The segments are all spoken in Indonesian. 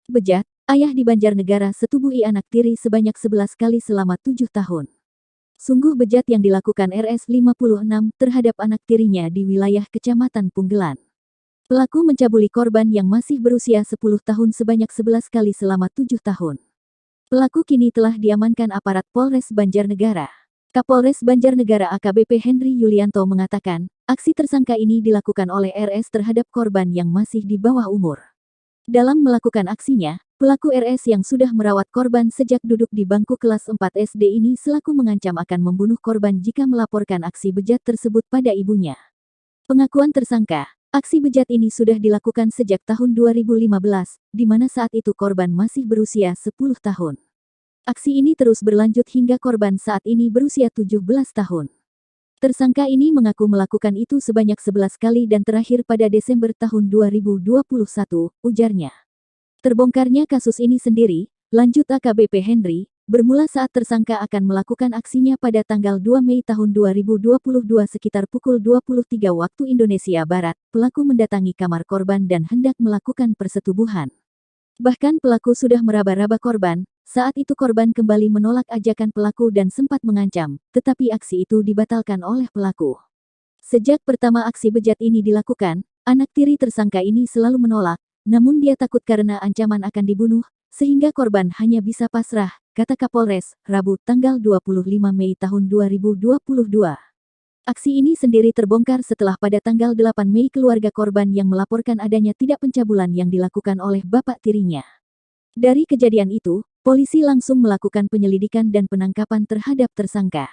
Bejat, ayah di Banjarnegara setubuhi anak tiri sebanyak 11 kali selama 7 tahun. Sungguh bejat yang dilakukan RS 56 terhadap anak tirinya di wilayah Kecamatan Punggelan. Pelaku mencabuli korban yang masih berusia 10 tahun sebanyak 11 kali selama 7 tahun. Pelaku kini telah diamankan aparat Polres Banjarnegara. Kapolres Banjarnegara AKBP Henry Yulianto mengatakan, aksi tersangka ini dilakukan oleh RS terhadap korban yang masih di bawah umur. Dalam melakukan aksinya, pelaku RS yang sudah merawat korban sejak duduk di bangku kelas 4 SD ini selaku mengancam akan membunuh korban jika melaporkan aksi bejat tersebut pada ibunya. Pengakuan tersangka, aksi bejat ini sudah dilakukan sejak tahun 2015, di mana saat itu korban masih berusia 10 tahun. Aksi ini terus berlanjut hingga korban saat ini berusia 17 tahun. Tersangka ini mengaku melakukan itu sebanyak 11 kali dan terakhir pada Desember tahun 2021, ujarnya. Terbongkarnya kasus ini sendiri, lanjut AKBP Henry, bermula saat tersangka akan melakukan aksinya pada tanggal 2 Mei tahun 2022 sekitar pukul 23 waktu Indonesia Barat, pelaku mendatangi kamar korban dan hendak melakukan persetubuhan. Bahkan pelaku sudah meraba-raba korban, saat itu korban kembali menolak ajakan pelaku dan sempat mengancam, tetapi aksi itu dibatalkan oleh pelaku. Sejak pertama aksi bejat ini dilakukan, anak tiri tersangka ini selalu menolak, namun dia takut karena ancaman akan dibunuh, sehingga korban hanya bisa pasrah, kata Kapolres, Rabu tanggal 25 Mei tahun 2022. Aksi ini sendiri terbongkar setelah pada tanggal 8 Mei keluarga korban yang melaporkan adanya tidak pencabulan yang dilakukan oleh bapak tirinya. Dari kejadian itu, polisi langsung melakukan penyelidikan dan penangkapan terhadap tersangka.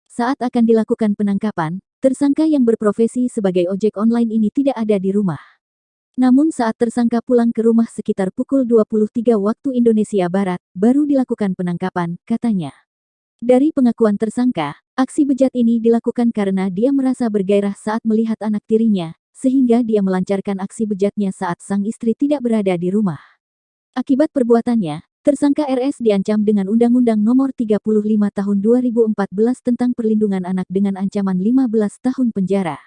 Saat akan dilakukan penangkapan, tersangka yang berprofesi sebagai ojek online ini tidak ada di rumah. Namun saat tersangka pulang ke rumah sekitar pukul 23 waktu Indonesia Barat, baru dilakukan penangkapan, katanya. Dari pengakuan tersangka, aksi bejat ini dilakukan karena dia merasa bergairah saat melihat anak tirinya, sehingga dia melancarkan aksi bejatnya saat sang istri tidak berada di rumah. Akibat perbuatannya, tersangka RS diancam dengan Undang-Undang Nomor 35 Tahun 2014 tentang Perlindungan Anak dengan ancaman 15 tahun penjara.